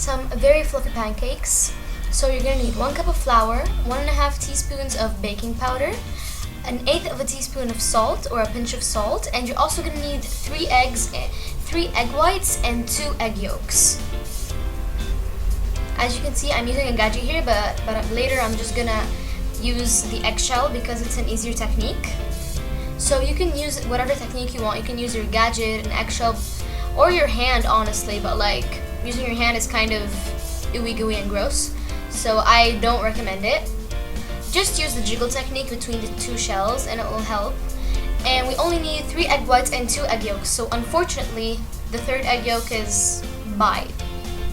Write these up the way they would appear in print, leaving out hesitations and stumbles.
some very fluffy pancakes. So you're going to need 1 cup of flour, 1.5 teaspoons of baking powder, 1/8 of a teaspoon of salt or a pinch of salt, and you're also going to need 3 eggs, 3 egg whites, and 2 egg yolks. As you can see, I'm using a gadget here, but later I'm just going to use the eggshell because it's an easier technique. So you can use whatever technique you want. You can use your gadget, an eggshell, or your hand, honestly, but like using your hand is kind of ooey gooey and gross, so I don't recommend it. Just use the jiggle technique between the 2 shells and it will help. And we only need 3 egg whites and 2 egg yolks, so unfortunately the 3rd egg yolk is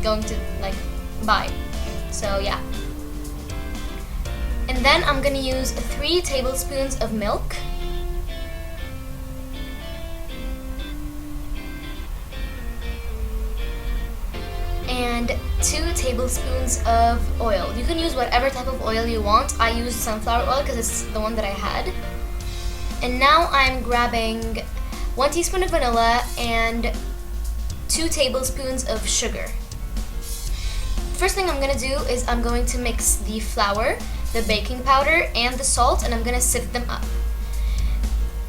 going to bye. So yeah. And then I'm gonna use 3 tablespoons of milk, and 2 tablespoons of oil. You can use whatever type of oil you want. I used sunflower oil because it's the one that I had. And now I'm grabbing 1 teaspoon of vanilla and 2 tablespoons of sugar. First thing I'm going to do is I'm going to mix the flour, the baking powder, and the salt, and I'm going to sift them up.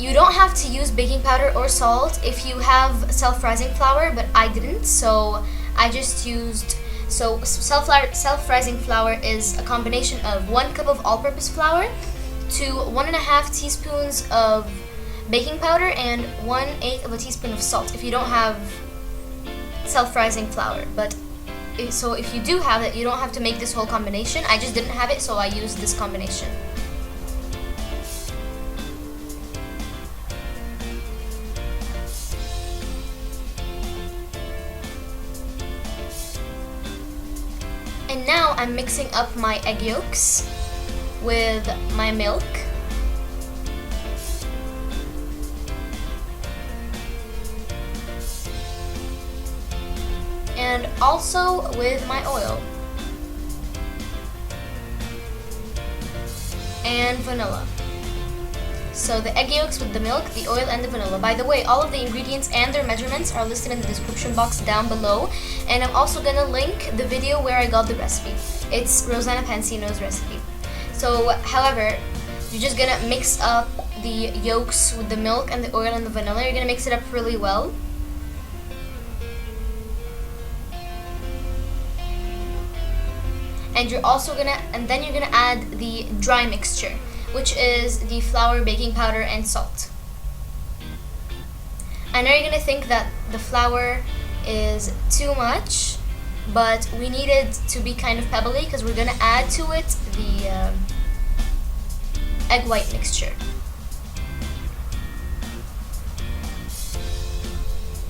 You don't have to use baking powder or salt if you have self-rising flour, but I didn't, so I just used, self-rising flour is a combination of 1 cup of all-purpose flour to 1.5 teaspoons of baking powder and 1/8 of a teaspoon of salt if you don't have self-rising flour. But so if you do have it, you don't have to make this whole combination. I just didn't have it, so I used this combination. And now I'm mixing up my egg yolks with my milk. And also with my oil. And vanilla. So the egg yolks with the milk, the oil, and the vanilla. By the way, all of the ingredients and their measurements are listed in the description box down below. And I'm also gonna link the video where I got the recipe. It's Rosanna Pansino's recipe. So, however, you're just gonna mix up the yolks with the milk and the oil and the vanilla. You're gonna mix it up really well. And then you're gonna add the dry mixture, which is the flour, baking powder, and salt. I know you're gonna think that the flour is too much, but we need it to be kind of pebbly because we're gonna add to it the egg white mixture.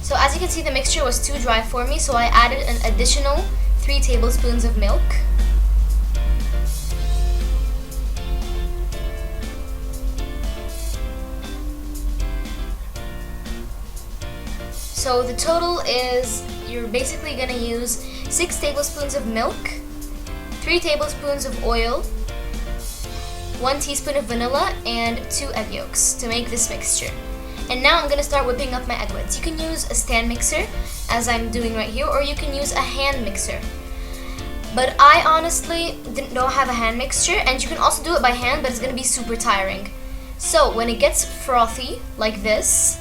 So as you can see, the mixture was too dry for me, so I added an additional 3 tablespoons of milk. So the total is, you're basically gonna use 6 tablespoons of milk, 3 tablespoons of oil, 1 teaspoon of vanilla, and 2 egg yolks to make this mixture. And now I'm gonna start whipping up my egg whites. You can use a stand mixer, as I'm doing right here, or you can use a hand mixer. But I honestly don't have a hand mixture, and you can also do it by hand, but it's gonna be super tiring. So when it gets frothy like this,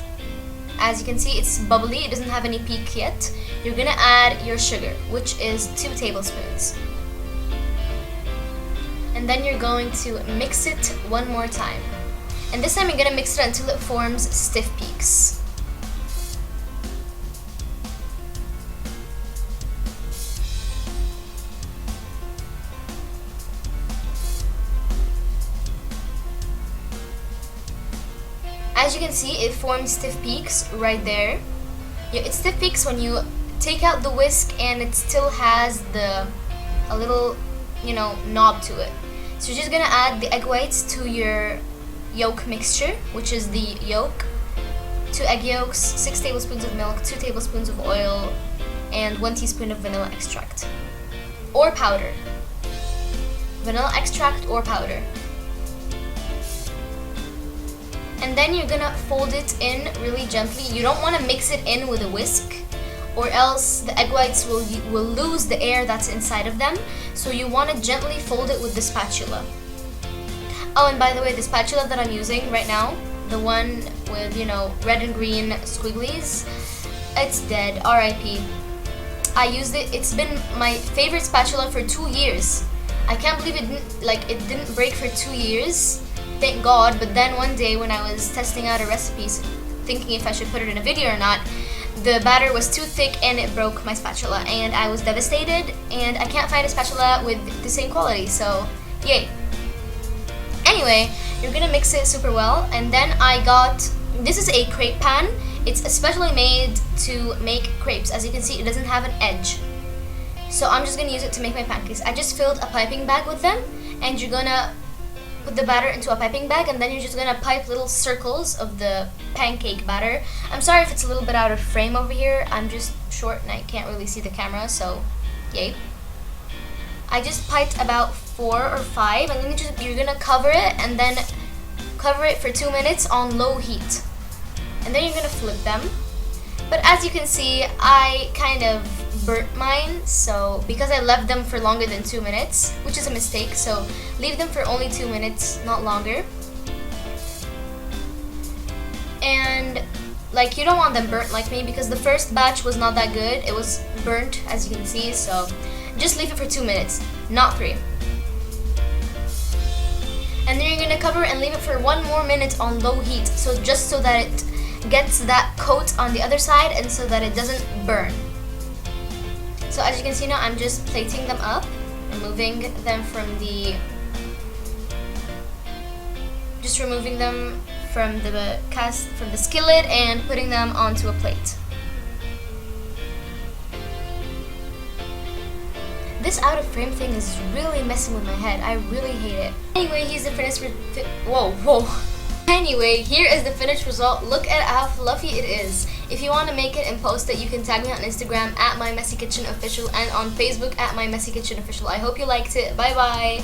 as you can see, it's bubbly, it doesn't have any peak yet. You're gonna add your sugar, which is 2 tablespoons. And then you're going to mix it one more time. And this time you're gonna mix it until it forms stiff peaks. As you can see, it forms stiff peaks right there. Yeah, it's stiff peaks when you take out the whisk and it still has a little, knob to it. So you're just gonna add the egg whites to your yolk mixture, which is the yolk, 2 egg yolks, 6 tablespoons of milk, 2 tablespoons of oil, and 1 teaspoon of vanilla extract or powder. Vanilla extract or powder. And then you're gonna fold it in really gently. You don't want to mix it in with a whisk. or else the egg whites will lose the air that's inside of them. So you want to gently fold it with the spatula. Oh, and by the way, the spatula that I'm using right now, the one with, you know, red and green squigglies, it's dead, RIP. I used it, it's been my favorite spatula for 2 years. I can't believe it didn't break for 2 years, thank God. But then one day when I was testing out a recipe, thinking if I should put it in a video or not, the batter was too thick and it broke my spatula, and I was devastated, and I can't find a spatula with the same quality, so yay. Anyway, you're gonna mix it super well, and then I got, this is a crepe pan. It's especially made to make crepes. As you can see, it doesn't have an edge. So I'm just gonna use it to make my pancakes. I just filled a piping bag with them, and you're gonna put the batter into a piping bag, and then you're just gonna pipe little circles of the pancake batter. I'm sorry if it's a little bit out of frame over here. I'm just short and I can't really see the camera, so yay. I just piped about 4 or 5, and then you're gonna cover it, and then cover it for 2 minutes on low heat. And then you're gonna flip them. But as you can see, I kind of burnt mine, so because I left them for longer than 2 minutes, which is a mistake, so leave them for only 2 minutes, not longer. And like, you don't want them burnt like me, because the first batch was not that good. It was burnt, as you can see, so just leave it for 2 minutes, not 3. And then you're gonna cover and leave it for 1 more minute on low heat, so just so that it gets that coat on the other side and so that it doesn't burn. So as you can see now, I'm just plating them up, removing them from the skillet and putting them onto a plate. This out of frame thing is really messing with my head. I really hate it. Anyway, here's the finished Anyway, here is the finished result. Look at how fluffy it is. If you want to make it and post it, you can tag me on Instagram at MyMessyKitchenOfficial and on Facebook at MyMessyKitchenOfficial. I hope you liked it. Bye bye.